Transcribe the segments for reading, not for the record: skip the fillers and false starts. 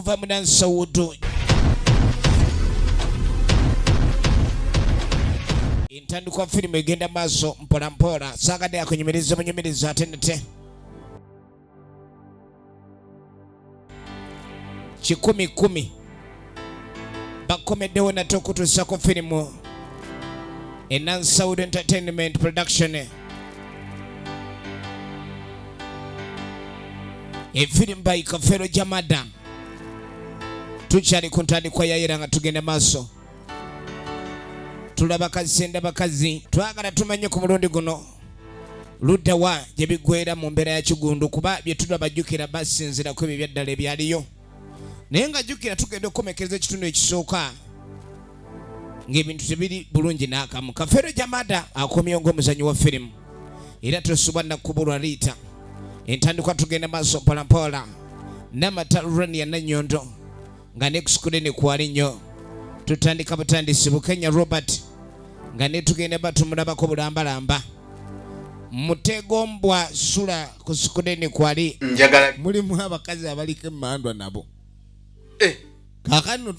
okuva mu Nansawudu. Entandikwa firimu egenda maaso mpola mpola. Saagadde akunyumiriza munyumiriza ate nete. 10 bakomeddewo nate okutuusako firimu Nansawudu Entertainment Production. Efirimu by Kafero Jamada. Tukyali ku ntandikwa yayera nga tugenda maaso. Tulaba kasenda bakazi twagala tumanye ku mulundi guno ludda wa gye bigwera mu mbeera ya Kigundu kuba bye tulabajjukira basinzira ku ebyo byaddala ebyaliyo. Naye nga jjukira tugenda okukomekereza ekitundu ekisooka ng'ebintu tebiri bulungi n'akamu. Kafero Jamada akomyewo ng'omuzanyi wa firimu era tosubwa nakubulwa liita. Entandikwa tugenda maaso mpolampola. Namata Rani ya Nannyondo nga nekusikude ne kwali nnyo. Tutandika butandisi Bukenya Robert nga ne tugenda batumulabako bulambalamba. Mutego Mbwa Sula kusikude ne kwali mulimu abakazi abaliko emmandwa nabo. Kakano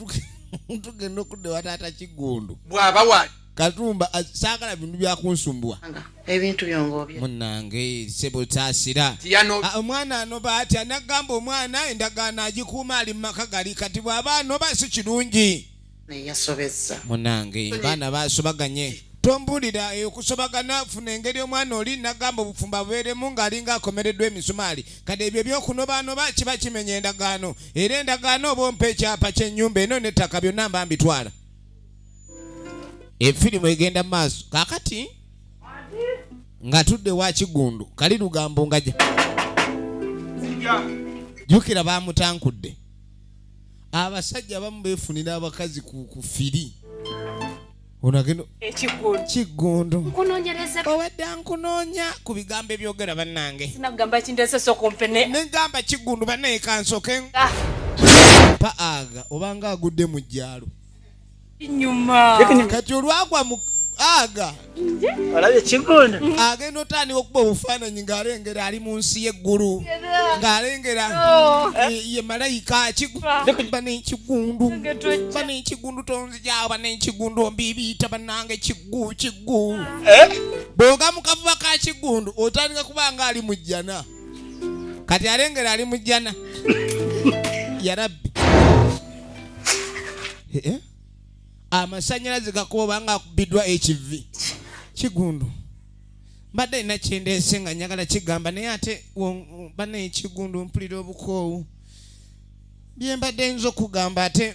tugenda okudde wa taata Kigundu bwaba wali Katumba saagala bintu byakunsumbuwa ebintu byongobye munnange sebutaasira omwana anoba atya nagamba omwana endagaano agikuuma ali mu maka gali kati bw'aba anoba si kirungi yasobezza munnange baana baasobaganye tombulira okusobagana funa engeri omwana oli nagamba obufumba bubeeremu ng'alinga akomereddwa emisumaali kati ebyo by'okunobaanoba kiba kimenya endagaano era endagaano oba ompa ekyapa ky'ennyumba eno n'ettaka byonna mba mbitwala. Efirimu egenda mu maaso kaakati nga tudde wa Kigundu kali lugambo nga jjukira baamutankudde abasajja abamu beefunira abakazi ku firi onagendo Kigundu nkunoonyereza owedda nkunoonya ku bigambo ebyogera bannange sinagamba kindese sokompene negamba Kigundu bannaye kansoke pa aga obanga agudde mu jjalo inyuma kati olwagwa mu aga olabye Kigundu agenda otandika okuba obufaananyi ng'alengera ali mu nsi y'eggulu ng'alengera ye malayika bane Kigundu tonzijaawo bane Kigundu ombibiita bannange kiggu bw'oga mu kafuba ka Kigundu otandika kuba nga ali mu jjana kati alengera ali mu jjana yarabbi amasannyalaze gakuba nga akubiddwa HV Kigundu mbadde ina kyendeese nga njagala kigamba naye ate bane Kigundu mpulira obukoowu bye mbadde nza okugamba ate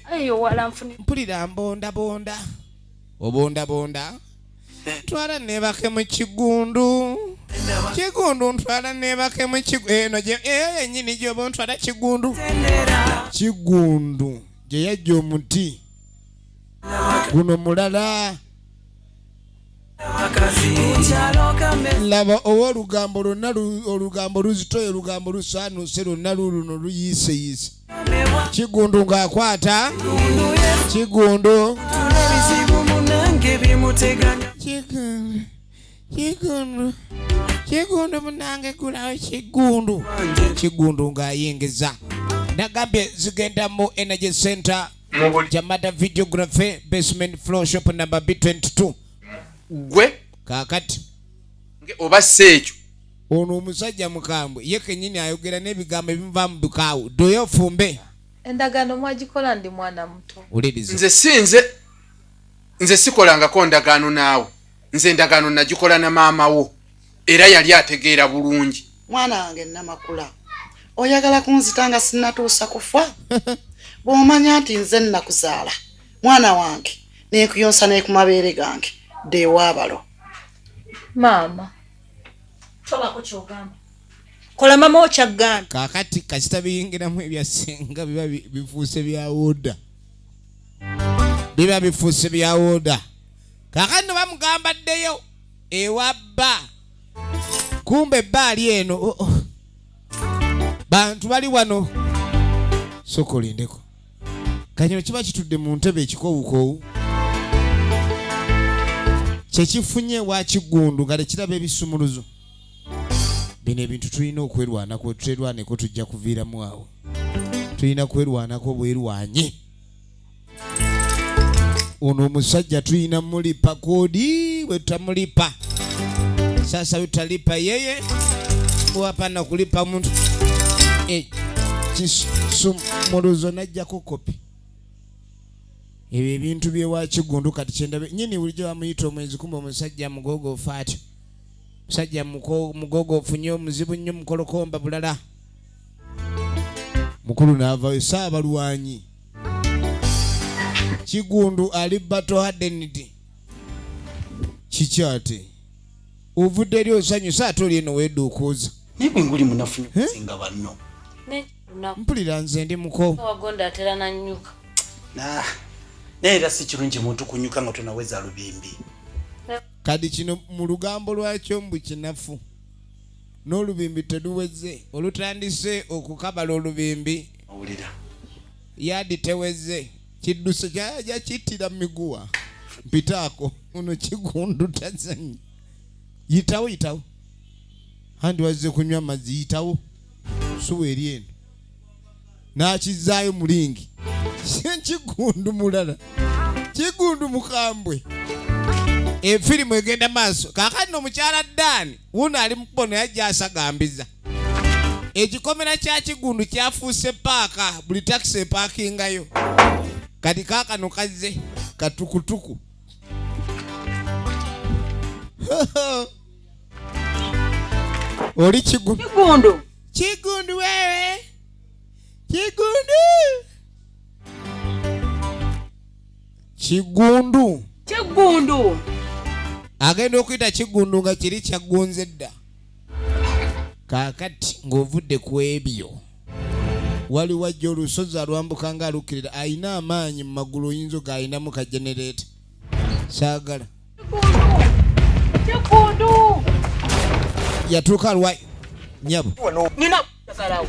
mpulira mbondabonda obondabonda twala neebake mu Kigundu ntwala neebake mu eno eyo yennyini gyoba ntwala Kigundu gye yajja omuti guno mulala laba owa olugambo lwonna olugambo luzitoye olugambo lusaanuse lwonna luno luyiiseyise Kigundu ng'akwata Kigundu munange gulawo Kigundu ng'ayengeza nagambye zigenda mu Energy Center Jamada Videography Basement Floor Shop number B22 gwe kakati oba seekyo ono omusajja mukambwe ye kennyini ayogera n'ebigambo ebimuva mu bukaawu doyo fumbe endagaano mwagikola ndi mwana muto uliriza nze sikolangako ndagaano naawe nze endagaano nagikola na maama wo era yali ategeera bulungi mwana wange namakula oyagala kunzitanga sinnatuusa kufa bw'omanya nti nze nnakuzaala mwana wange neekuyonsa n'ekumabeere gange deewaabalo maama tolako kyogamba kola mama okyagamba kaakati kasita biyingiramu ebyasenga biba bifuuse byawoda kaakati no bamugamba ddeyo ewabba kumbe ebbaali eno bantu bali wano sokolindeko kanyino kiba kitudde mu ntebe ekikoowukoowu kyekifunye wa Kigundu nga tekiraba ebisumuluzo bino ebintu tulina okwerwanako tutwerwaneko tujja kuviiramu awo tulina kwerwanako bwerwanye. Ono omusajja tulina mulipa kodi, bwe tutamulipa sasa utalipa yeye wapana kulipa muntu kisumuluzo najjako kopi. Ebyo ebintu byewa Kigundu kati kyendabe nyini bulijjo bamuyita omwezi kumbe omusajja mugogo ofaatyo. Musajja mugogo ofunye omuzibu nnyo mukolokomba bulala. Mukulu n'avayo Saabalwanyi. Kigundu ali battle hardened. Kikyate. Ovudde eri osanyusa ate oli eno weeduukuuza. Niwe nguli munafu singa banno. Mpulira nze ndi muko. Wagonda atera na nyuka. Era si kirungi muntu kunyuka nga tonaweza lubimbi. Kadi kino mu lugambo lwakyo mbu kinafu. N'olubimbi teruweze. Olutandise okukabala olubimbi. Owulira. Yadi teweze. Kidduse kyaja kittira miguwa. Mpitaako uno Kigundu tazanyi. Yitawo. Handi wazze kunywa amazzi yitawo. Suwa eri eno. N'akizaayo mulingi. Kigundu mulala. Kigundu mukambwe. Efirimu egenda maaso. Kaakati omukyala Dani wuno ali mukono yajja asagambiza. Ekikomera kya Kigundu kyafuuse paaka buli takisi epaakingayo. Kati kaakano kazze katukutuku. Oli Kigundu. Kigundu wewe. Kigundu. Agenda okuyita Kigundu nga kiri kyagunze dda. Kaakati ng'ovudde ku ebyo. Wali wajja olusozi alwambuka nga alukirira. Ayina amaanyi mu magulu oyinza g'ayinamu ka generator. Saagala. Kigundu. Yatuuka alwayo. Nyabo. Nina kasalawo.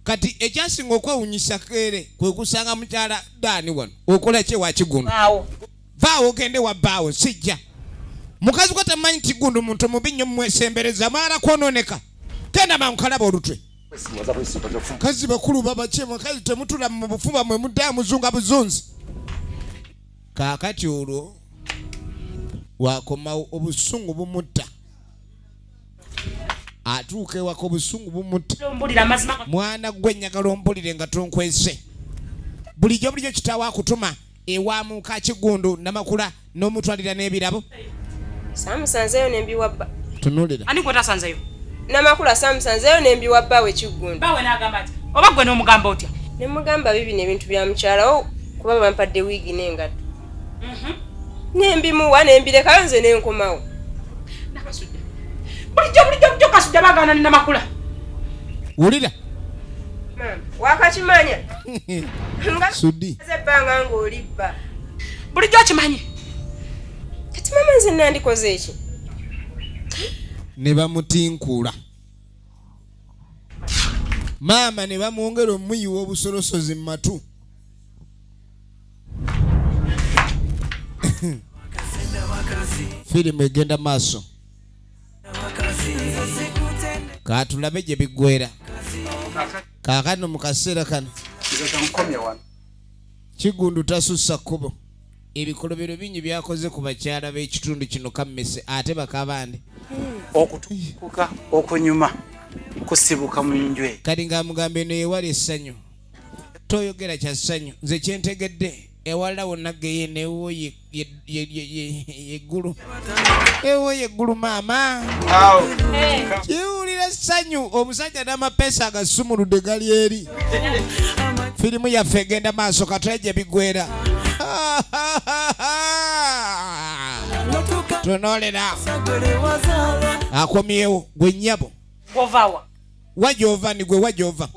Kati ekyasinga okwewunyisa kere kwe kusanga mukyala Dani wano. Okola ki wa Kigundu? Vaawo ogende wa bbaawo sijja. Mukazi gwe tamanyi Kigundu muntu mubi nnyo mwesembereza mara kwonooneka. Genda mankalaba olutwe. Kazi bakulu babachema kazi temutula mu bufuba mwe mudda muzunga buzunzi. Kaakati olwo wakoma obusungu bumutta. Atuuke wako obusungu bumutta. Mwana gwe nnyagala ompulire nga tonkwese. Bulijjo kitaawo akutuma ewa muka Kigundu namakula n'omutwalira n'ebirabo. Samusanzeyo nembiwa bba. Tunulira. Ani gwe tasanzeyo? Namakula samusanzeyo nembiwa bba we Kigundu. Bawe n'agamba ati oba gwe n'omugamba otya? Ne mugamba bibi n'ebintu bya mukyalawo kuba bampadde wiigi n'engatto. Nembimuwa nembirekayo nze nenkomawo. Nakasujja. Bulijjo Kasujja bagaana ne Namakula. Wulira. Mama, wakakimanya? Sudi. Zebbanga ng'olibba. Bulijjo kimanyi. Kati mama nze nandikoze eki? Ne bamutinkuula. Maama ne bamwongera omuyiwa obusolosozi mu matu. Firimu egenda maaso. Katulabe gye biggwera. Kaakano mu kaseera kano Kigundu tasussa kkubo. Ebikolobero bingi byakoze ku bakyala b'ekitundu kino kammese ate bakabande. Okutukuka okunyuma kusibuka mu njwe. Kati ng'amugamba eno ewali essanyu. Toyogera kya ssanyu. Nze kyentegedde ewala wonna geye newo yeggulu. Ewo yeggulu maama. Kiwulira essanyu omusajja n'amapeesa agasumuludde gali eri. Firimu yaffe egenda maaso katole gye biggwera. Tunoolera. Akomyewo gwe nnyabo. Govaawa. Wajova ni gwe wajova.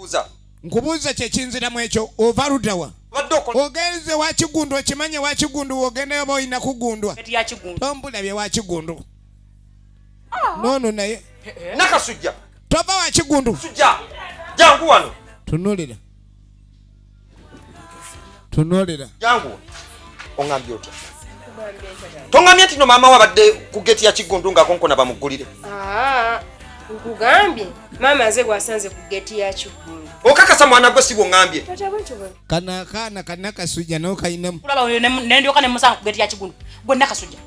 Nkubuuza kyekinziramu ekyo ova luddawa. Ogenze wa Kigundu okimanye wa Kigundu ogendeyo oba olina kugundwa. Eti ya Kigundu. Tombulabye wa Kigundu. Noono naye. Nakasujja. Tova wa Kigundu. Sujja. Jangu wano. Tunoolera. Jangu. Ongambye otya? Tongambye nti no maama wabadde ku geti ya Kigundu nga konkona bamugulire. Nkugambye maama nze gwasanze ku geti ya Kigundu. okakasa mwana gwe si bw'oŋŋambye. kana akaana kanakasujja nawe kayinamu kulaba oyo nendyoka nemusanga ku gati ya Kigundu gwe Nakasujja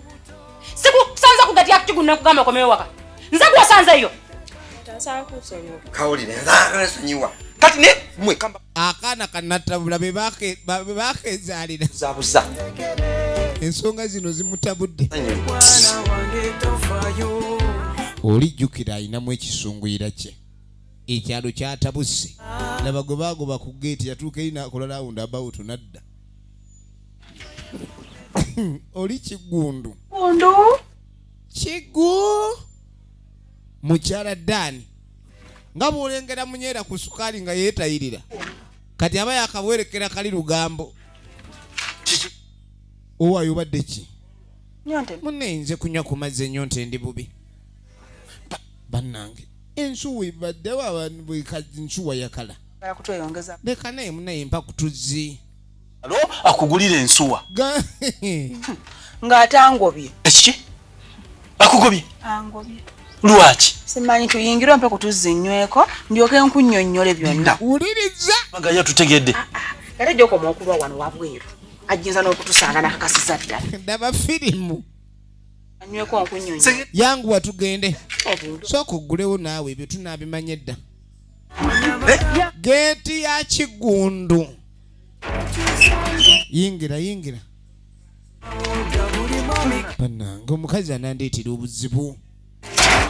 sikusanza ku gati ya Kigundu nekugamba okomewo waka nze gwasanzeyo kawulire nsonyiwa kati ne mmwe kamba akaana kanatabula bebakezaalira zabuza ensonga zino zimutabudde olijjukira ayinamu ekisunguyira kye ekyalo kyatabuse laba gwe baagoba ku geeti yatuuka erina akola rawundi abawutu nadda oli Kigundu mukyala Dani nga bw'olengera Munyeera ku sukaali nga yeetayirira kati aba yakabwerekera kali lugambo owaayo obadde ki munayinze kunywa ku mazzi ennyonta ndi bubi bannange ensuwa ibaddewo nsuwa yakala leka naye munaye mpa kutuzi alo akugulira ensuwa ng'ate angobye ekiki akugobye angobye lwaki simanyi tuyingire mpe kutuzzi nnyweko ndyoke nkunnyonnyole byonna wuliriza magaya tutegedde ate gyokoma okulwa wano wabweru ajinza n'okutusanga nakakasiza ddala ndaba firimu anyweko nkunnyonnyola yanguwa tugende sooka oggulewo naawe ebyo tunaabimanye dda geeti ya Kigundu yingira bannange omukazi anandeetera obuzibu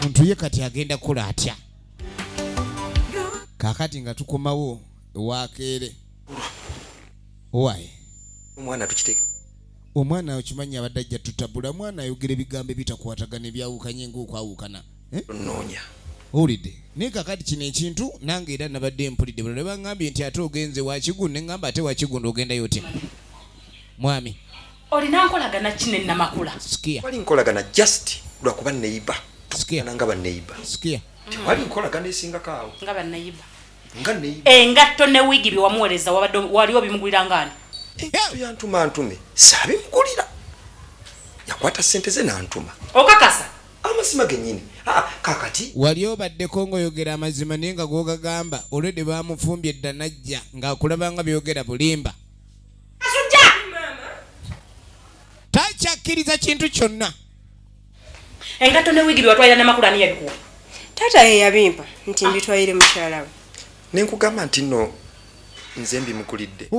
muntu ye kati agenda kukola atya kaakati nga tukomawo ewakeere owaye omwana tukiteeke omwana okimanyi abadde ajja tutabula mwana ayogera ebigambo ebitakwatagana ebyawukanye ng'okwawukana noonya owulidde naye kakati kino ekintu nange era nabadde mpulidde bulala baŋŋambye nti ate ogenze wa Kigundu ne ŋŋamba ate wa Kigundu ogendayo otya mwami olina nkolagana kine Namakula sikia wali nkolagana just lwakuba neiba sikia nga baneiba sikia wali nkolagana esingako awo nga bannayiba nga neiba engatto ne wigi bye wamuweereza waliwo bimugulira ngani yantuma ntume saabimugulira yakwata ssente ze nantuma okakasa amazima gennyini kakati wali obaddeko ng'oyogera amazima naye nga g'ogagamba olwedde baamufumbye edda najja ng'akulabanga byogera bulimba takyakkiriza kintu kyonna engatto ne wigi bye watwalira Namakula ani yabikuwa taata ye yabimpa nti mbitwalire mukyala we nenkugamba nti nno nze mbimugulidde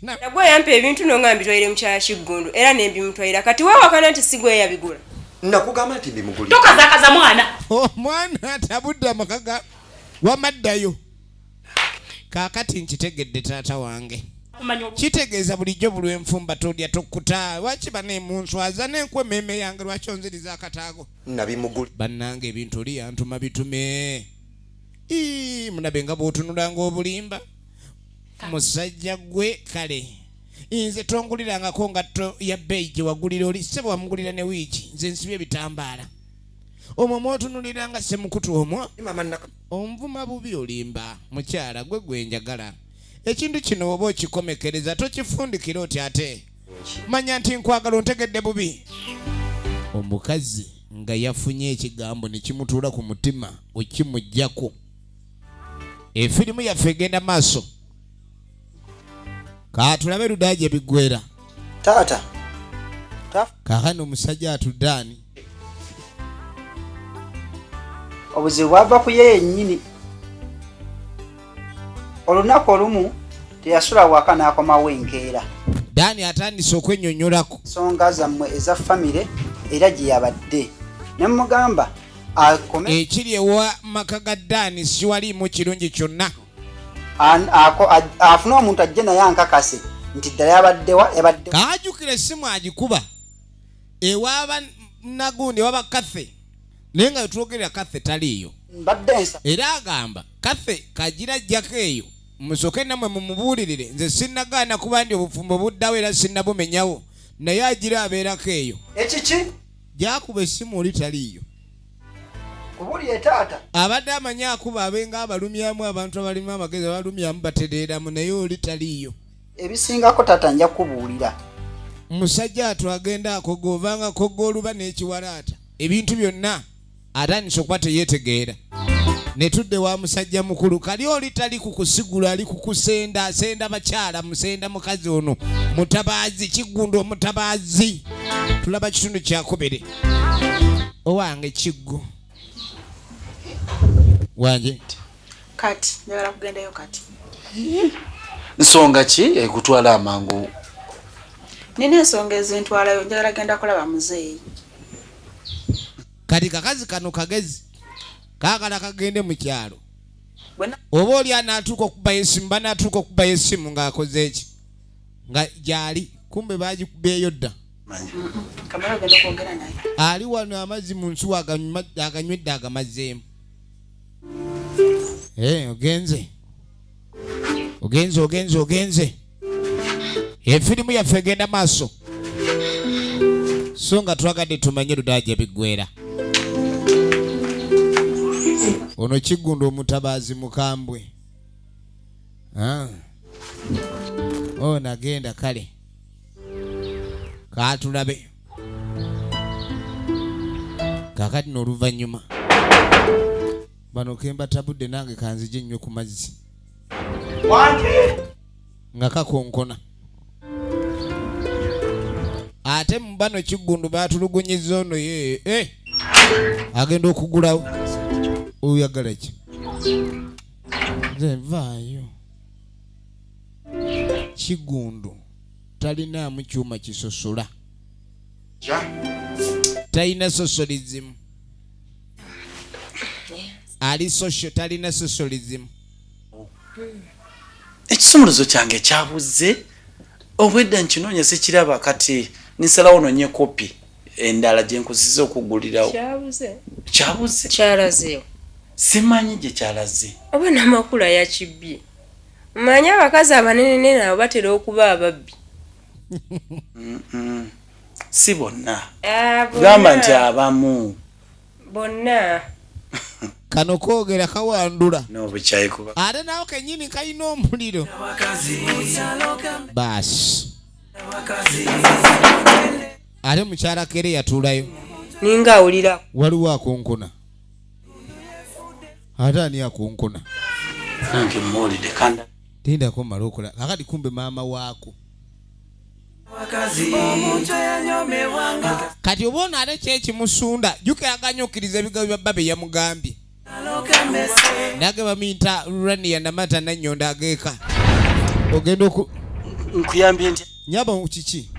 nagwe yampa ebintu nonga mbitwalire mukyala Kigundu era nembimutwalira kati weewakana nti sigwe yabigula nakugamba nti mbimugulidde tokazakaza mwana omwana atabudde amaka wamaddayo kaakati nkitegedde taata wange kitegeeza bulijjo buli enfumba tolya tokkuta wakiba nemunswaza nenkwe meme yange lwaki onziriza akataago nabimuguli bannange ebintu oli yantuma bitume munabe nga bw'otunulanga obulimba musajja gwe kale nze tongulirangako ngatto ya bbeeyi gye wagulira oli sebo wamugulira ne wiiki nze nsibye ebitambaala omwo mwotunuliranga semukutu omwo onvuma bubi olimba mukyala gwe gwenjagala ekintu kino oba okikomekereza tokifundikira oti ate manya nti nkwagala ontegedde bubi omukazi nga yafunye ekigambo ne kimutuula ku mutima okimuggyako efirimu yaffe egenda maaso kaatulabe ludaaji ebiggwera taata kaakano omusajja atudaani obuzibu bwava ku ye yennyini olunaku olumu teyasula waka n'akomawo enkeera daani atandise okwennyonnyolako ensonga zammwe eza famire era gye yabadde ne mugamba akome ekiri ewa maka ga daani siwaliimu kirungi kyonna afune omuntu ajje naye ankakase nti ddala yabadde kaajukira essimu agikuba ewaaba nagundi ewaba Kathe naye nga wetwogerera Kathe taliiyo era agamba Kathe kagira jjako eyo musooke nammwe mumubuulirire nze sinnagaana kuba ndi obufumbo buddawo era sinnabumenyawo naye agira abeerako eyo ekiki gyakuba essimu oli taliiyo kubulire taata abadde amanyi akuba abenga abalumyamu abantu abalimu amagezi abalumyamu batereeramu naye oli taliiyo ebisingako taata nja kubuulira musajja atwagenda akoga ovanga koga oluba n'ekiwalaata ebintu byonna atandise okuba teyeetegeera ne tudde wa musajja mukulu kali oli tali kukusigula ali kukusenda senda bakyala musenda mukazi ono mutabaazi Kiggundu omutabaazi tulaba kitundu kyakubiri owange Kiggu wanje kati njagala kugendayo kati nsonga ki ekutwala amangu nina ensonga ezintwalayo njagala genda kulaba muzeeyi kati kakazi kano kagezi kaagala kagende mu kyalo oba oli anaatuuka okuba esimu banaatuuka okuba esimu ng'akoze eki nga gyali kumbe baagikubeeyo dda kamala ogenda kwogera naye ali wano amazzi mu nsuwa aganywedde agamazeemu ogenze efirimu yaffe egenda maaso so nga twagadde tumanye Ludaja Biggwera ono Kiggundu omutabaazi mukambwe nagenda kale kaatulabe kakati n'oluvannyuma bano kemba tabudde nange kanzije nnyo ku mazzi nga kakonkona ate mu bano Kiggundu baatulugunyizza ono ye agenda okugulawo oyagala ki nze vaayo Kiggundu talinaamu kyuma kisosola talina socialism ali social talina socialism ekisumuluzo kyange kyabuze obwedda nkinoonya sekiraba kati nisalawo nonye kopi endala gye nkusiza okugulirawo kyabuze kyalazeewo simanyi gye kyalaze oba n'amakula yakibbye mmanyi abakazi abanene nabo batera okuba ababbi si bonna gamba nti abamu bonna kano koogera kawandula n'obukyayi kuba ate nawo kennyini kalina omuliro baasi ate mukyala kere yatuulayo ninga awulira waliwo akonkona ate ani akonkona nange muwulidde kanda tindako mmala okola kakati kumbe maama waako kati oba ono ate kyekimusunda jukiraganya okkiriza ebigambo bya bba yamugambye nage baminta Lurania Namata Nanyonda ageeka ogenda nkuyambye ntya nyaba kiki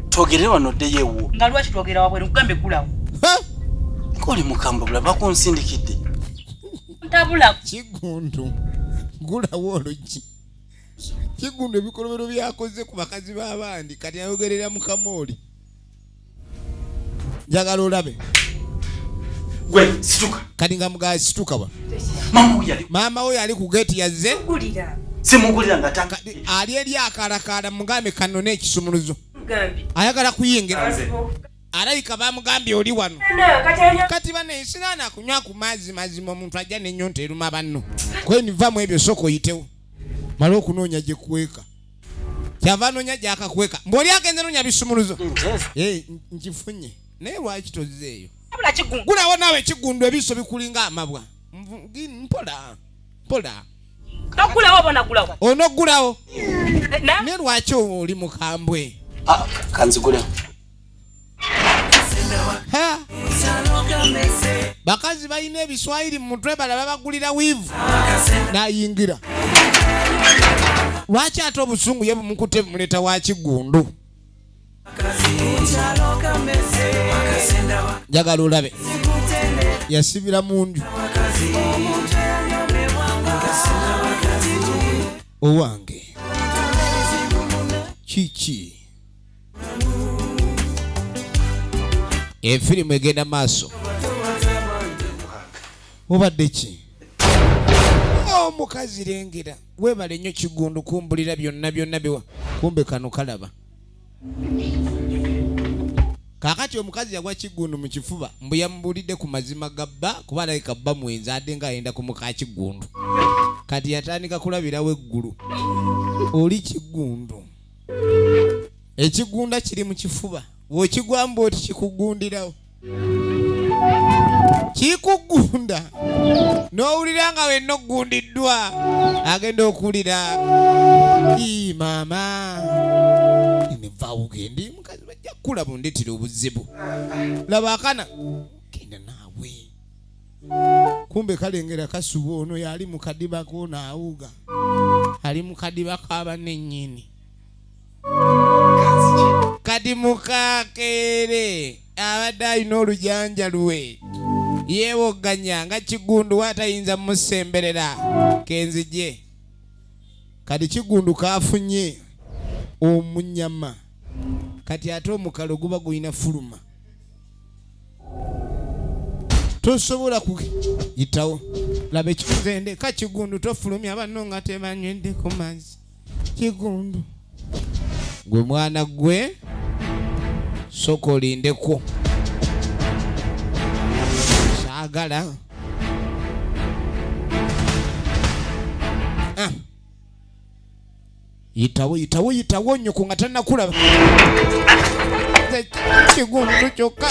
twogere wano ddeyo ewuwo nga lwaki twogera wabweru nkugambe gulawo koli mukambabula bakunsindikidde ntabula Kiggundu gulawo olugi Kiggundu ebikolobero byakoze ku bakazi b'abandi kati ayogerera mukamooli njagala olabe gwe situka kati nga mugaa situka ba maama we yali ku geeti yazze simugulira nga taka ali eri akalakala mugambe kano n'ekisumuluzo ayagala kuyingira alayika bamugambye oli wano kati bane sinaana akunywa ku mazzi mazima omuntu ajja n'ennyonta eruma banno kwenivamu ebyo soko yitewo mala okunoonya gye kuweka kyava anoonya gyakakweka mbw'oli agenze noonya bisumuluzo nkifunye naye lwaki tozzeeyo gulawo naawe Kiggundu ebiso bikulinga amabwa mpola onogulawo naye lwaki oli mukambwe kanzigulewo bakazi balina ebiswayiri mu mutwe balaba bagulira wiivu nayingira lwaki ate obusungu ye bumukute bumuleta wa Kiggundu njagala olabe yasibira mu nju owange kiki efirimu egenda maaso obadde ki omukazi lengera webale nnyo Kiggundu kumbulira byonna biwa kumbe kano kalaba kakati omukazi yagwa Kiggundu mu kifuba mbu yamubulidde ku mazima gabba kuba alayika bba mwenzi adde nga ayenda ku muka Kiggundu kati yatandika kulabirawo eggulu oli Kiggundu ekigunda kiri mu kifuba wokigwamba oti kikugundirawo kikugunda n'owulira nga wenna oggundiddwa agenda okulira maama nevaawo gendi mukazi bajja kula bundetera obuzibu laba akana genda naawe kumbe kalengera kasuba ono yali mu kadiba konaawuga ali mu kadiba kabanennyini kati mukakeere abadde alina olujanja luwe yeewogganya nga Kigundu watayinza musemberera kenzije kati Kigundu kafunye omunyama kati ate omukalo guba gulina fuluma tosobola kuyitawo laba ekikuzende ka Kigundu tofulumya banno nga tebanywedde ku mazzi Kigundu gwe mwana gwe soko olindeko saagala yitawo nnyoko nga tannakulaba Kigundu kyokka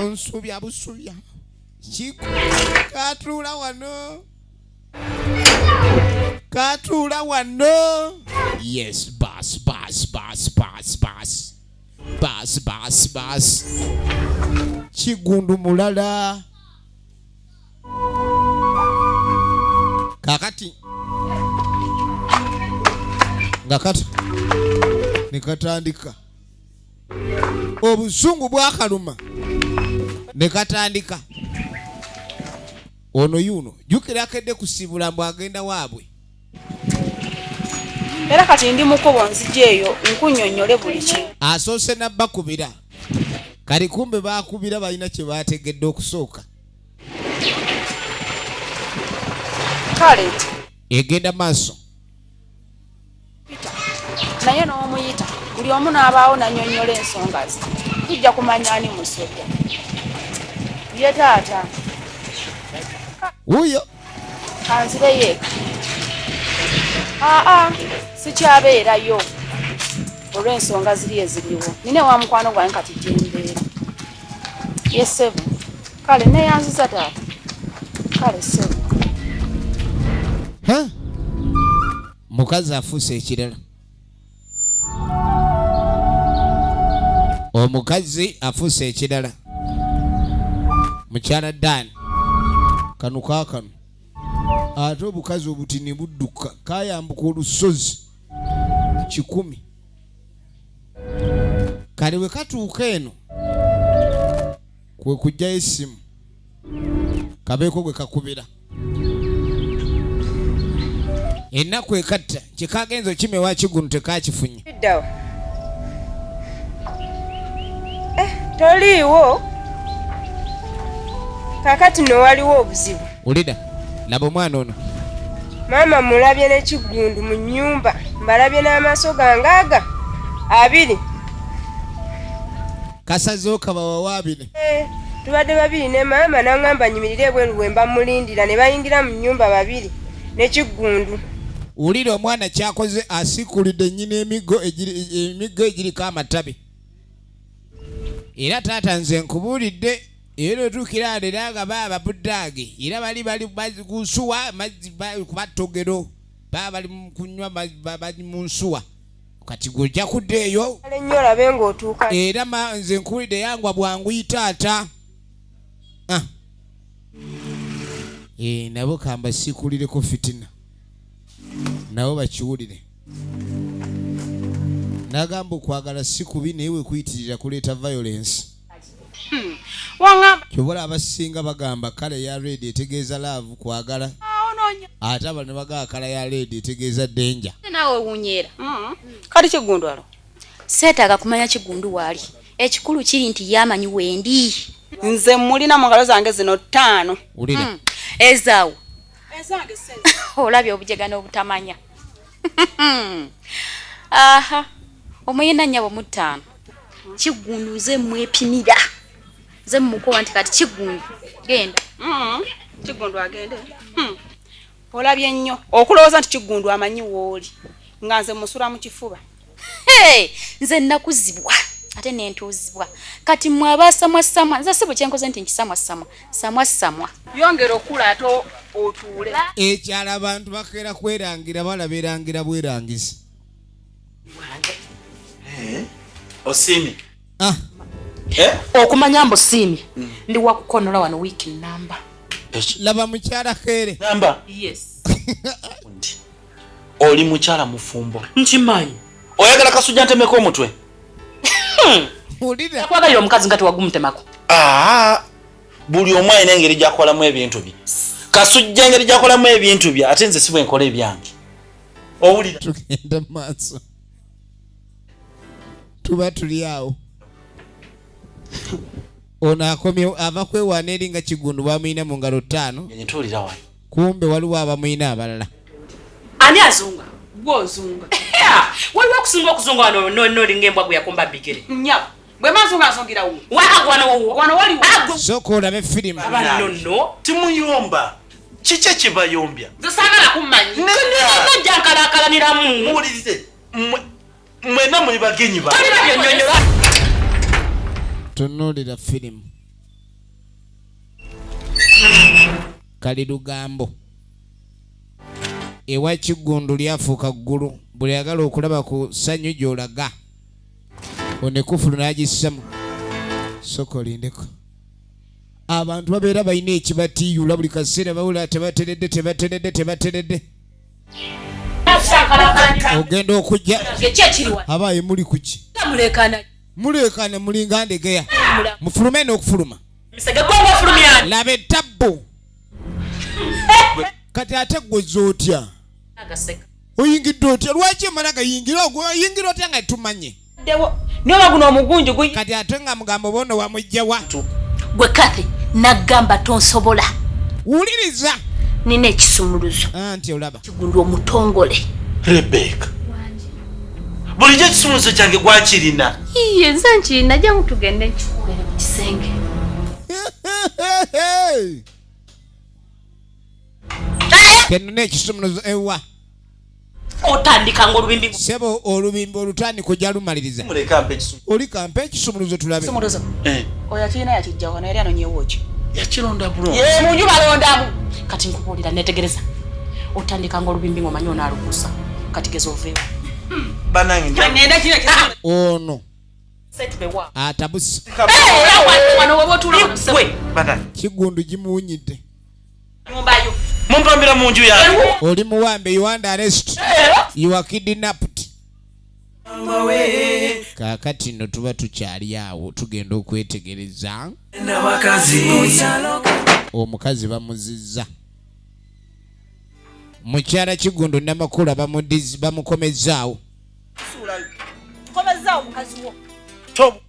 onsubya busubya katuula wano yes bas Kigundu mulala kakati nga kata nekatandika obusungu bwakaluma nekatandika ono yuno jukira akedde kusibula mbu agenda waabwe era kati ndi mukubo nzije eyo nkunyonyole buli kimu asoose nabbakubira kali kumbe bakubira balina kye bategedde okusooka kale egenda maaso naye n'omuyita buli omu n'abaawo nanyonyola ensonga ze tujja kumanya ani musojja ye taata wuyo kanzireyo sikyabeerayo olw'ensonga ziri eziriwo nine wa mukwano gwange kati gyembeera ye Sebu kale neyanziza taata kale Sebu mukazi afuuse ekirala omukazi afuuse ekirala mukyala Dani kano kaakano ate obukazi obutini budduka kayambuka olusozi 100 kale we katuuka eno kwe kujjayo essimu kabeeko gwe kakubira ennaku ekatta kyekagenza okimewa Kigundu tekakifunye toliiwo kakati no waliwo obuzibu ulida laba omwana ono maama mulabye ne Kigundu mu nnyumba mbalabye n'amaaso gange aga 2 kasazeewo kabawa waabire tubadde 2 ne maama n'angamba nyimirire ebweru bwe mba mulindira ne bayingira mu nnyumba 2 ne Kigundu ulira omwana kyakoze asikulidde nnyina emiggo egiriko amatabi era taata nze nkubuulidde era otuukira era nga baba buddaage era bali kusuwa amazzi kubatogero baba bali kunywa bali mu nsuwa kati gojja kuddeeyo nnyo olabe ng'otuuka era nze nkuwulidde yangwa bwanguyi taata nabo kamba sikulireko fitina nabo bakiwulire nagamba okwagala si kubi naye wekuyitirira kuleeta violence kyobola abasinga bagamba kala ya red etegeeza laavu kwagala ate abala ne bagamba kala ya red etegeeza danger nawe wunyera kali Kigundu alo seetaaga kumanya Kigundu waali ekikulu kiri nti yamanyi wendi nze mulina mu ngalo zange zino 5 ulira ezaawo ezange olabye obujegano obutamanya aha omuyina nnyabo mu 5 Kigundu ze mwepimira ze mukowa nti kati Kigundu genda Kigundu agende olabye nnyo okulowooza nti Kigundu amanyi wooli nga nze musula mu kifuba nze nakuzibwa ate nentuuzibwa kati mwabasamwasamwa nze si bwe kyenkoze nti nkisamwasamwa samwasamwa yongera okula ate otuule ekyala abantu bakeera kwerangira balaberangira bwerangizi Osimi. Okumanya mbo Simi ndi wakukonola wano wiki namba. Laba mukyala kere. Namba? Yes. Oli mukyala mufumbo. Nchimanyi. Oyagala kasujja ntemeko omutwe. Ulira. Akwagalira omukazi ngati wagumutemako. Buli omu alina engeri gy'akolamu ebintu bye. Kasujja engeri gy'akolamu ebintu bye ate nze si bwe nkola ebyange. Owulira. Tugenda maaso. Tuba tuli awo. Ona akomye ava kwewaana eri nga Kigundu bamuyina mu ngalo 5. Ntuulira wano. Kumbe waliwo abamuyina abalala. Ani azunga? Gwozunga. Waliwo okusinga okuzunga wano n'olinga embwa gwe yakomba bigere. Nyabo. Bwe mazunga azungira wo. Wano waliwo. Soko olabe firimu. Abanonno. Timuyomba. Kiki kibayombya? Zisagala kummanyi. Nejja nkalakalaniramu. Muwulirize. Mwena muli bagenyi ba. Tunuulira firimu. Kali lugambo. Ewa Kigundu lyafuuka ggulu buli ayagala okulaba ku ssanyu gy'olaga onekufulu n'agissamu soko lindeko abantu babeera balina ekibatiiyula buli kaseera bawula tebateredde ogenda okujja abaaye muli kuki muleekaana mulinga ndegeya mufulume n'okufuluma laba ettabbo kati ate gwoza otya oyingidde otya lwaki emala gayingira oyingira otya nga tumanye nyoba guno omugunju kati ate nga mugambo bono wamujja wa gwe Kathy nagamba tonsobola wuliriza nina ekisumuluzo anti olaba Kigundu omutongole Rebecca bulijjo ekisumuluzo kyange gwakirina iye nze nkirina jangu tugende nkikukolere mu kisenge kenuna ekisumuluzo ewa otandika nga olubimbi sebo olubimbi olutandika ojja lumaliriza oli kampa ekisumuluzo tulabe oyo akirina yakijja wano yali anonyewo ki yakironda bulungi munju balondamu kati nkubuulira netegereza otandika nga olubimbi ng'omanyi onaalukuusa kati geza oveewo banange ono atabusi wano woba otula Kigundu gimuwunyidde nyumbayo mumpambira mu nju yange oli muwambe you want arrest you are kidnapped kaakati nno tuba tukyali awo tugenda okwetegereza omukazi bamuzizza mukyala Kigundu Namakula bamukomezaawo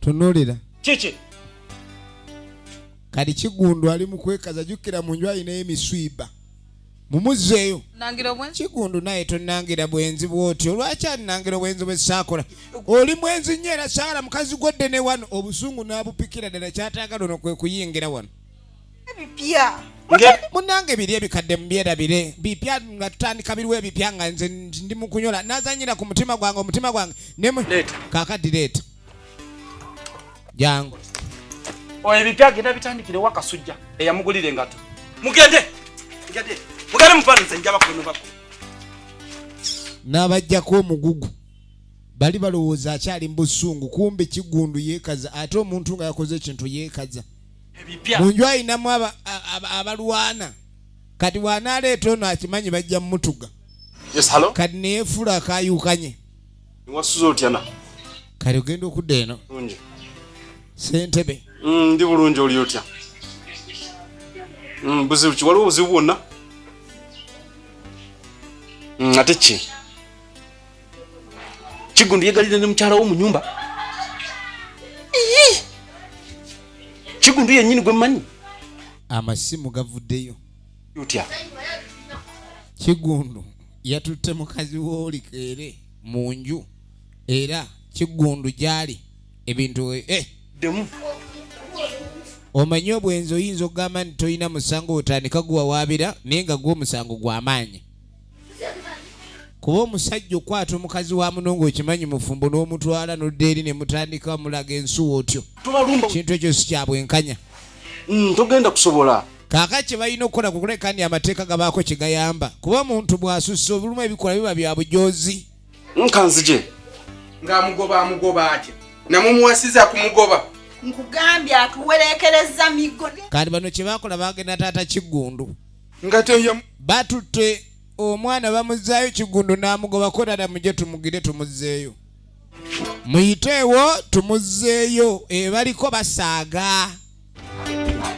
tunuulira kiki kali Kigundu ali mu kwekaza jjukira mu nju alinayo emiswiba mumuzzeeyo Kigundu naye tonangira bwenzi bwotyo lwaki alinangira obwenzi bwe saakola oli mwenzi nnyo era saala mukazi gwadde ne wano obusungu n'abupikira ddala kyataagala ono kwe kuyingira wano ebipya munange biri ebikadde mubyerabire bipya nga tutandika biriwo ebipya nga nze ndi mu kunyola nazanyira ku mutima gwange omutima gwange kaakati leeta jangu oyo ebipya genda bitandikirewo akasujja eyamugulira engato mugende mufaananyize njaba kunubako n'abajjako omugugu bali balowooza akyali mu busungu kumbe Kigundu yeekaza ate omuntu nga yakoze ekintu yeekaza mu nju ayinamu abalwana kati bw'anaaleeta ono akimanyi bajja mmutuga kati neyefuula akaayuukanye wasuza otyana kati ogenda okudda eno Ssentebe ndi bulungi oli otya buzibu ki waliwo obuzibu bwonna ate ki Kigundu yegalire ne mukyala wo mu nyumba Kigundu yennyini gwe mmanyi amasimu gavuddeyo otya Kigundu yatutte mukazi w'olikeere mu nju era Kigundu gyali ebintu demu omanyi obwenzi oyinza okugamba nti tolina musango otandika guwawaabira naye nga gw'omusango gw'amaanyi kuba omusajja okwata omukazi wa munongo okimanyi mufumbo n'omutwala n'odda eri ne mutandika mulaga ensuwa otyo kintu ekyo si kya bwenkanya togenda kusobola kaaka kye balina okukola kukulekani amateeka gabaako kye gayamba kuba omuntu bw'asussa olumu ebikola biba bya bujoozi nkanzije ng'amugoba atya namumuwasiza kumugoba nkugambye atuwerekereza migode kandi bano kye baakola bagenda taata Kigundu nga teyo batutte omwana bamuzaayo Kigundu n'amugobako dada mujje tumugire tumuzzeeyo muyiteewo tumuzzeeyo baliko basaaga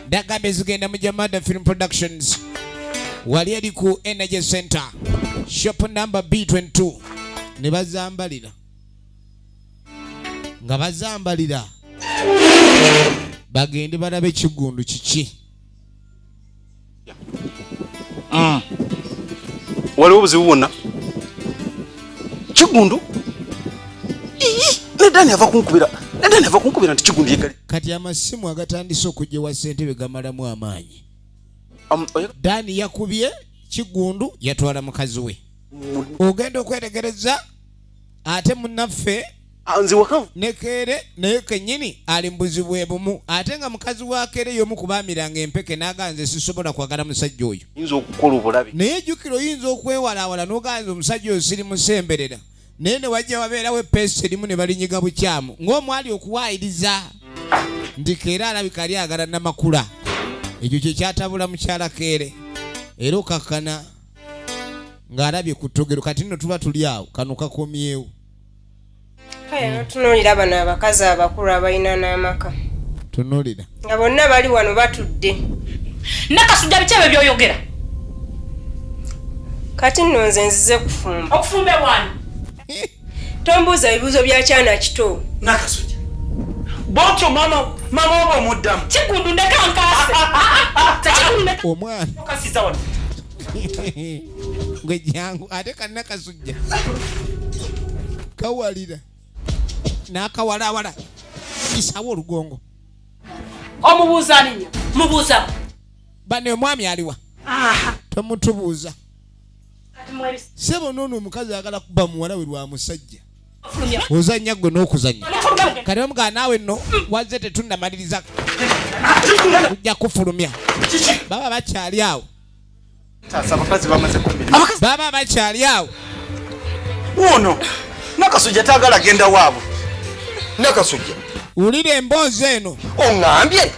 dagambe zigenda mu Jamada Film Productions wali eri ku Energy Center shop number B22 ne bazambalira nga bazambalira bagende balabe Kigundu kiki waliwo obuzibu bwonna Kigundu nedani ava kunkubira nti Kigundu yegali kati amasimu agatandise okujja wa ssentebe gamalamu amaanyi Dani yakubye Kigundu yatwala mukazi we ogenda okwetegereza ate munnaffe nze wakavu nekere naye kennyini ali mbuzibu bumu ate nga mukazi wa kere y'omu kubaamiranga empeke n'aganze sisobola kwagala musajja oyo yinza okukola obulabe naye jjukira oyinza okwewalawala n'oganza omusajja oyo siri musemberera naye ne wajja wabeerawo epeesi erimu ne balinyiga bukyamu ng'omwali okuwaayiriza nti keera alabika ali agala namakula ekyo kye kyatabula mukyala kere era okakkana ng'alabye ku ttogero kati nno tuba tuli awo kano kakomyewo kale notunuulira bano abakazi abakulu abalina n'amaka tunuulira nga bonna bali wano batudde nakasujja biki ebyo byoyogera kati nno nze nzize kufumba okufumbe wano tombuuza bibuuzo bya kyana kito nakasujja bwotyo mama oba omuddamu Kigundu ndeka nkaase omwana okasiza wano gwe jangu ate kannakasujja kawalira n'akawalawala isawo olugongo omubuuza ninnya mubuuza bane omwami aliwa tomutubuuza sebo noono omukazi agala kuba muwala we lwa musajja ozanya gwe n'okuzanya kati omugaa naawe nno wazze tetunnamaliriza kujja kufulumya baba bakyali awo baba bakyali awo wono nakasujja taagala genda waabwe nakasujja wulira emboozi eno oŋŋambye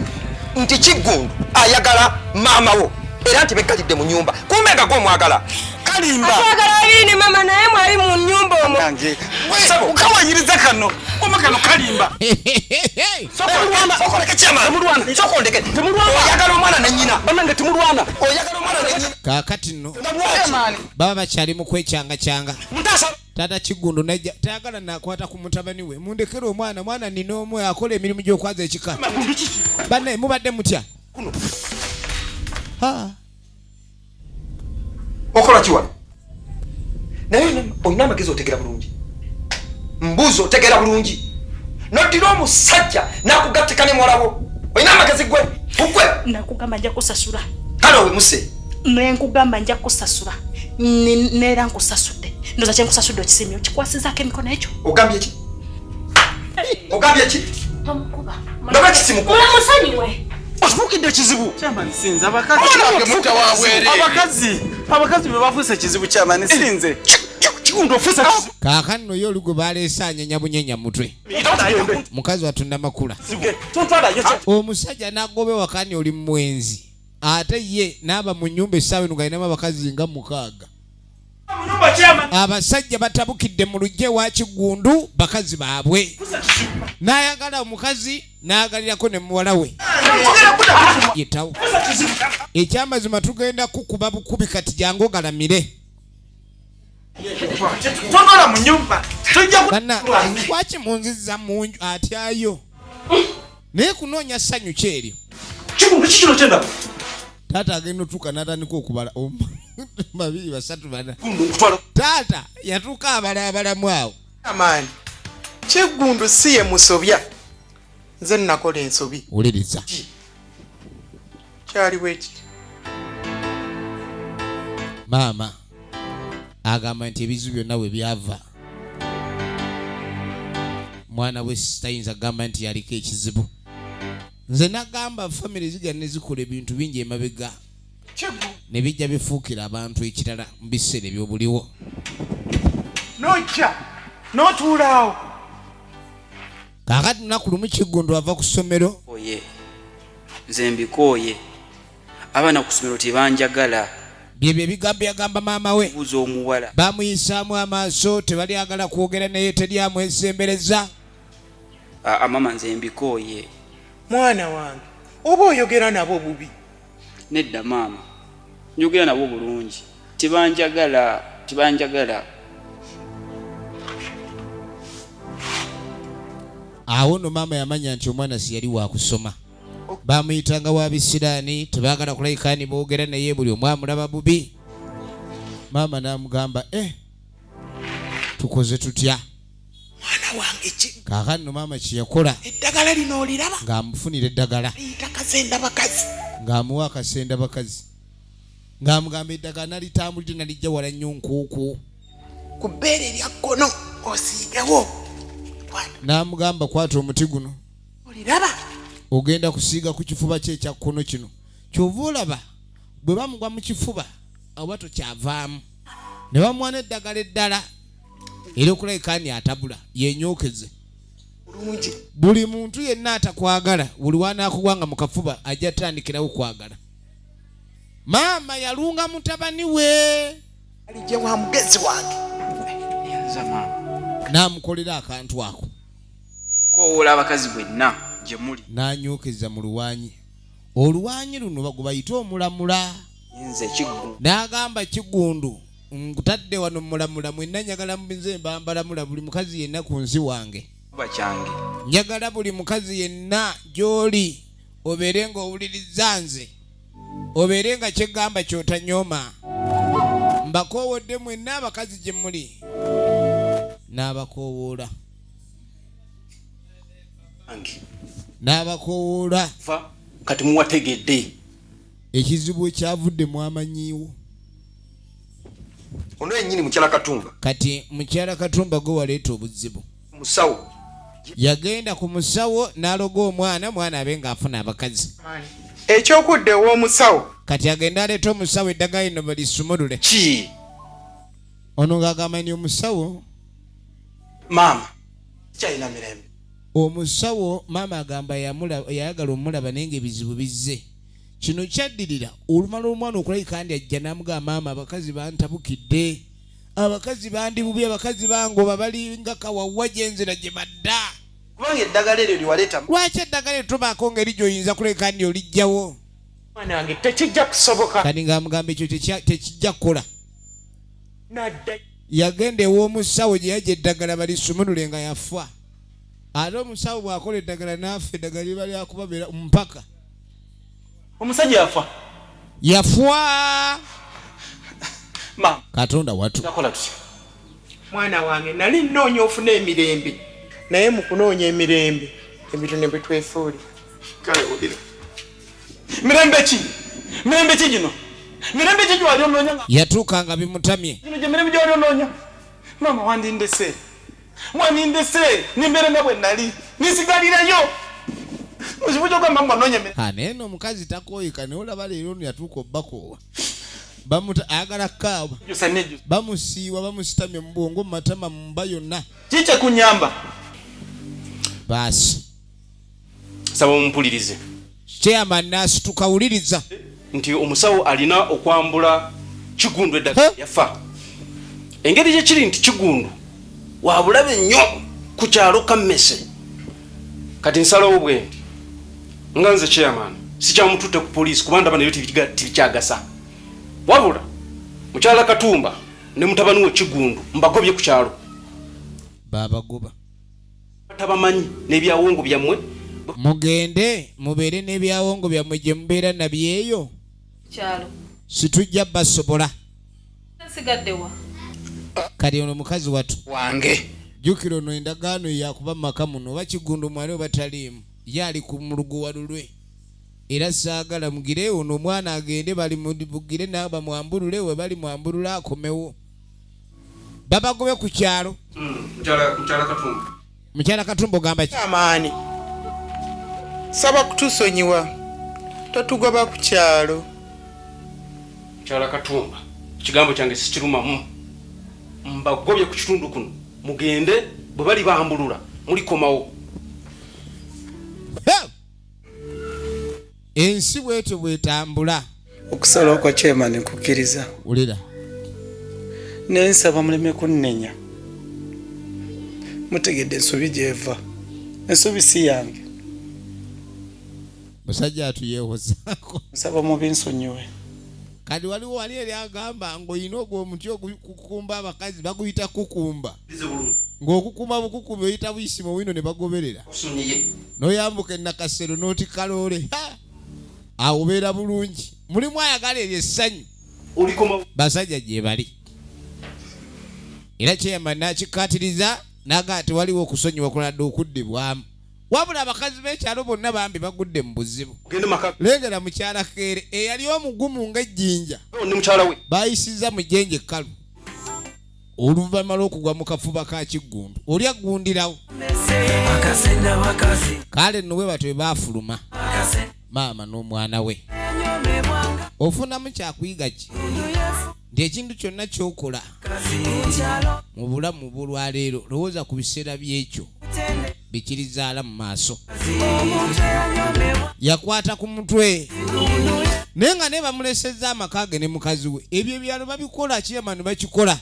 nti Kigundu ayagala maama wo era nti bekalidde mu nyumba kumega gw'omwagala kalimba atwagala abiri ne mama naye mwali mu nnyumba omwo sebo kawanyiriza kano oma kano kalimba sokoleke kyama sokondeke oyagala omwana ne nnyina banange timulwana oyagala omwana ne nnyina kaakati nno baba bakyali mu kwekyanga taata Kigundu najja tayagala nakwata ku mutabani we mundekere omwana nina omu akola emirimu gy'okwaza ekika banne mubadde mutya okola kiwa naye olina amagezi otegera bulungi mbuuzi otegera bulungi noddira omusajja nakugattika ne mwalawo olina amagezi gwe ugwe nakugamba nja kusasula kale owe muse nenkugamba nja kusasula neera nkusasudde ndoza kyenkusasudde okisimye okikwasizaako emikono ekyo ogambye ki ogambye ki tomukuba ndoga kisimukuba olamusonyiwe osibukidde ekizibu kyamani sinze abakazi be bafuuse ekizibu kyamani sinze Kigundu ofuuse ekizibu kaakati nno ye oli gwe baleese anyenya bunyenya mutwe mukazi watunda makula omusajja n'agoba ewakani oli mwenzi ate ye n'aba mu nnyumba essaawa eno galinamu abakazi nga 6 abasajja batabukidde mu lugye wa Kigundu bakazi baabwe n'ayagala omukazi n'agalirako ne muwala we yetawo ekyamazima tugenda kukuba bukubi kati jangu ogalamire togola mu nyumba bana lwaki munziza munju atyayo naye kunoonya ssanyu kyeryo Kigundu kikino kyenda taata agenda otuuka n'atandika okubala 2 3 4 taata yatuuka abala abalamu awo amaani Kigundu si ye musobya nze nakola ensobi wuliriza kyali bwekiti maama agamba nti ebizibu byonna bwe byava mwana we sitayinza agamba nti yaliko ekizibu nze nagamba famire zigana ne zikola ebintu bingi emabega ne bijja bifuukira abantu ekirala mu biseera ebyobuliwo nojja notuulaawo kaakati lunaku lumu Kiggundu ava ku ssomero oye nze mbikooye abaana ku ssomero tebanjagala byebyo ebigambo yagamba maama we buuza omuwala bamuyisaamu amaaso tebalyagala kwogera naye teryamwesembereza mama nze mbikooye mwana wange oba oyogera nabo bubi nedda maama njogera nabo bulungi tebanjagala awo no maama yamanya nti omwana si yali wa kusoma bamuyitanga wa bisiraani tebaagala kulayikaani boogera naye buli omu amulaba bubi maama n'amugamba tukoze tutya mwana wange kaakati no maama kyeyakola eddagala lino oliraba ng'amufunira eddagala liyita kasenda bakazi ng'amuwa akasenda bakazi ng'amugamba eddagala nalitambulire nalijja wala nnyo nkuuku ku bbeere lya kkono osiigewo n'amugamba kwata omuti guno oliraba ogenda kusiiga ku kifuba kye ekya kkono kino kyova olaba bwe bamugwa mu kifuba oba tokyavaamu ne bamuwa n'eddagala eddala era okulayikaani atabula yenyookeze buli muntu yenna atakwagala buli wanaakugwanga mu kafuba ajja atandikirawo kwagala maama yalunga mutabani we alijje wa mugezi wange n'amukolera akantu ako koowoola abakazi bwenna gye muli n'anyookeza mu luwanyi oluwanyi luno gwe bayita omulamula nze Kiggundu n'agamba Kiggundu nkutadde wano mulamula mwenna njagala nze mbambalamula buli mukazi yenna ku nsi wange bakyange njagala buli mukazi yenna gy'oli obeere ng'owuliriza nze obeere nga kyegamba ky'otanyooma mbakoowodde mwenna abakazi gye muli n'abakoowoola n'abakoowoola kati muwategedde ekizibu ekyavudde mwamanyiiwo ono yennyini mukyala Katumba kati mukyala Katumba gwe waleeta obuzibu musawo yagenda ku musawo n'aloga omwana abe ng'afuna abakazi ekyokudda ew'omusawo kati agenda aleeta omusawo eddagala lino balisumulule ki ono ng'agamba ni omusawo maama kyalina mirembe omusawo maama agamba yayagala omulaba naye ng'ebizibu bizze kino kyaddirira olumala omwana okulayika ndi ajja n'amugamba maama abakazi bantabukidde abakazi bandi bubi abakazi bangoba bali nga kawawa gyenzira gye badda kubanga eddagala eryo liwaleeta lwaki eddagala etubaako ngeri gy'oyinza kulayika ndi olijjawo mwana wange tekijja kusoboka kati ng'amugamba ekyo tekijja kukola nadda yagenda ew'omusawo gye yajja eddagala balisumulule nga yafa ate omusawo bw'akola eddagala n'afa eddagala liba lyakubabera mpaka omusajja yafa maama katonda watu nakola tutya mwana wange nali nnoonya ofuna emirembe naye mu kunoonya emirembe ebintu ne bitwefuuli kale olira mirembe ki gino mirembe ki gyewali onoonya yatuuka nga bimutamye gino gye mirembe gyewali onoonya maama wandindese nimbeere nga bwe nali nisigalirayo muzibu kyogamba nga noonya naye n'omukazi takooyika naye olaba leero ono yatuuka obbakoowa ayagala kaaba bamusiiwa bamusitamye mu bwongo mu matama mu mba yonna kikye kunyamba baasi saba mumumpulirize kyeyamba naasi tukawuliriza nti omusawo alina okwambula Kiggundu eddagala yafa engeri gyekiri nti Kiggundu wabulabe nnyo ku kyalo Kammese kati nsalawo bwe nti nga nze chairman sikyamututte ku poliisi kubanga bano tibikyagasa wabula mukyala Katumba ne mutabani we Kiggundu mbagobye ku kyalo babagoba tabamanyi n'ebyawongo byammwe mugende mubeere n'ebyawongo byammwe gye mubeera nabyeyo kyalo situjja basobola nsigaddewa kati ono mukazi watu wange jjukira ono endagaano yakuba mu maka muno oba Kiggundu mwali oba taliimu ye ali ku muluguwa lulwe era saagala mugire ono omwana agende bali mubugire nawe bamwambulule we bali mwambulula akomewo babagobe ku kyalo. Mukyala Katumba ogamba ki? Amaani. Saba kutusonyiwa. Totugoba ku kyalo. Mukyala Katumba, ekigambo kyange sikirumamu. Mbagobye ku kitundu kuno. Mugende bwe bali bambulula mulikomawo. Ensi bwetyo bwetambula. Okusalawo kwa chairman nkukiriza. Ulira. Nensaba muleme kunnenya. Mutegedde ensobi gyeva. Ensobi si yange. Musajja atuyewozaako. Nsaba mu binsonyiwe. Kadi waliwo wali eri agamba ng'olina ogw'omuti okukumba abakazi baguyita kukumba. Ng'okukuma bukukumba oyita buyisimo wino ne bagoberera. N'oyambuka ennakasero n'oti kaloole. Awo obeera bulungi. Mulimu ayagala eryo essanyu. Basajja gye bali. Era chairman n'akikkaatiriza n'agaa tewaliwo okusonyiwa kuladde okuddibwamu. Wabula abakazi b'ekyalo bonna bambi bagudde mu buzibu. Lengera mukyala Keere eyali omugumu ng'ejjinja. Baayisizza mu jjenje ekkalu. Oluvannyuma lw'okugwa mu kafuba ka Kiggundu. Oli aggundirawo. Kale nno bwe batyo baafuluma. Maama n'omwana we. Ofunamu kyakuyiga ki? Nti ekintu kyonna ky'okola mu bulamu bw'olwaleero lowooza ku biseera by'ekyo bikirizaala mu maaso. Yakwata ku mutwe naye nga ne bamulesezza amaka ge ne mukazi we. Ebyo ebyalo babikola chairman bakikola.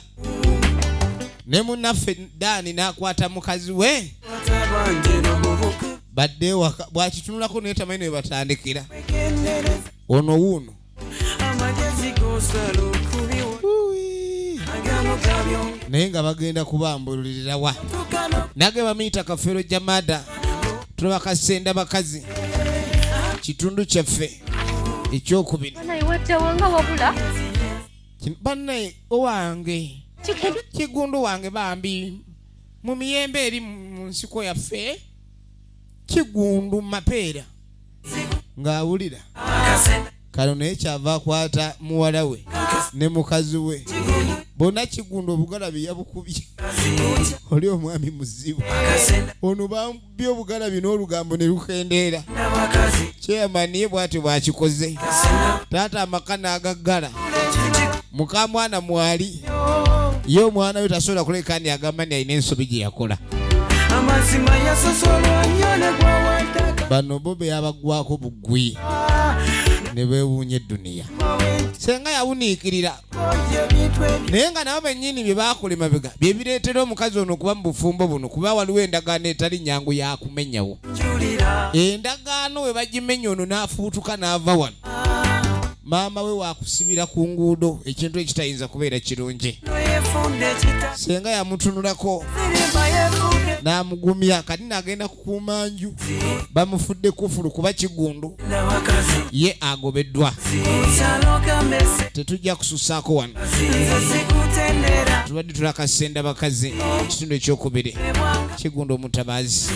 Ne munnaffe Daani n'akwata mukazi we badde waka bwakitunulako naye tamanyi ne batandikira. Ono wuuno naye nga bagenda kubambulirira wa nage bamuyita Kafeero Jamada. Tulaba Kasenda bakazi kitundu kyaffe ekyokubiri. Bannaye owange Kiggundu wange bambi mu miyembe eri mu nsiko yaffe Kiggundu mapeera ng'awulira. Kano naye kyava akwata muwala we ne mukazi we. Bonna Kiggundu obugalabi yabukubye. Oli omwami muzibu. Ono bambye obugalabi n'olugambo ne lukendeera. Chairman ye bw'atyo bw'akikoze. Taata amaka n'agaggala. Muka mwana mwali. Ye omwana we tasobola kuleka ni agamba nti alina ensobi gye yakola. Bano bo be yabagwako bugwi ne beewuunya edduniya. Senga yawuniikirira naye nga nabo bennyini bye baakola emabega bye bireetera omukazi ono okuba mu bufumbo buno kuba waliwo endagaano etali nnyangu yakumenyawo. Endagaano we bagimenya ono n'afuutuka n'ava wano. Maama we waakusibira ku nguudo ekintu ekitayinza kubeera kirungi. Senga yamutunulako n'amugumya kati n'agenda kukuuma nju. Bamufudde kufulu kuba Kiggundu ye agobeddwa. Tetujja kususaako wano. Tubadde tulakasenda bakazi kitundu ekyokubiri Kiggundu omutabaazi.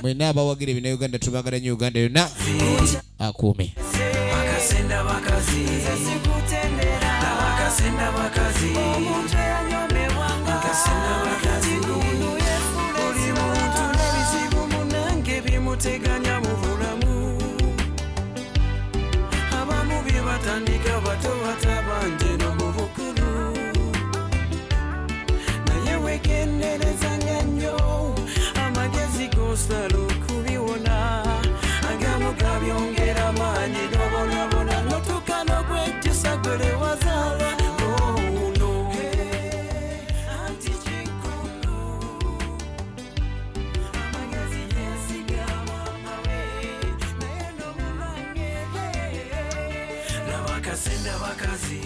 Mwena abawagira ebina Uganda tubagala nnyo Uganda yonna akuume. Senda bakazi sikutendera abakasenda bakazi omuntu eyanyomebwanga akasenda bakazi buli muntu n'ebizibu munange bimuteganya mu bulamu. Abamu bye batandika bato batabanje no mu bukulu naye wekenderezanga nnyo amagezi g'osala okubiwona agamu gabyongera maanyi n'obonabona n'otuuka n'okwejjusa gole wazaala ono anti Kiggundu amagezi yeesiga maama we naye n'obulange laba Kasenda bakazi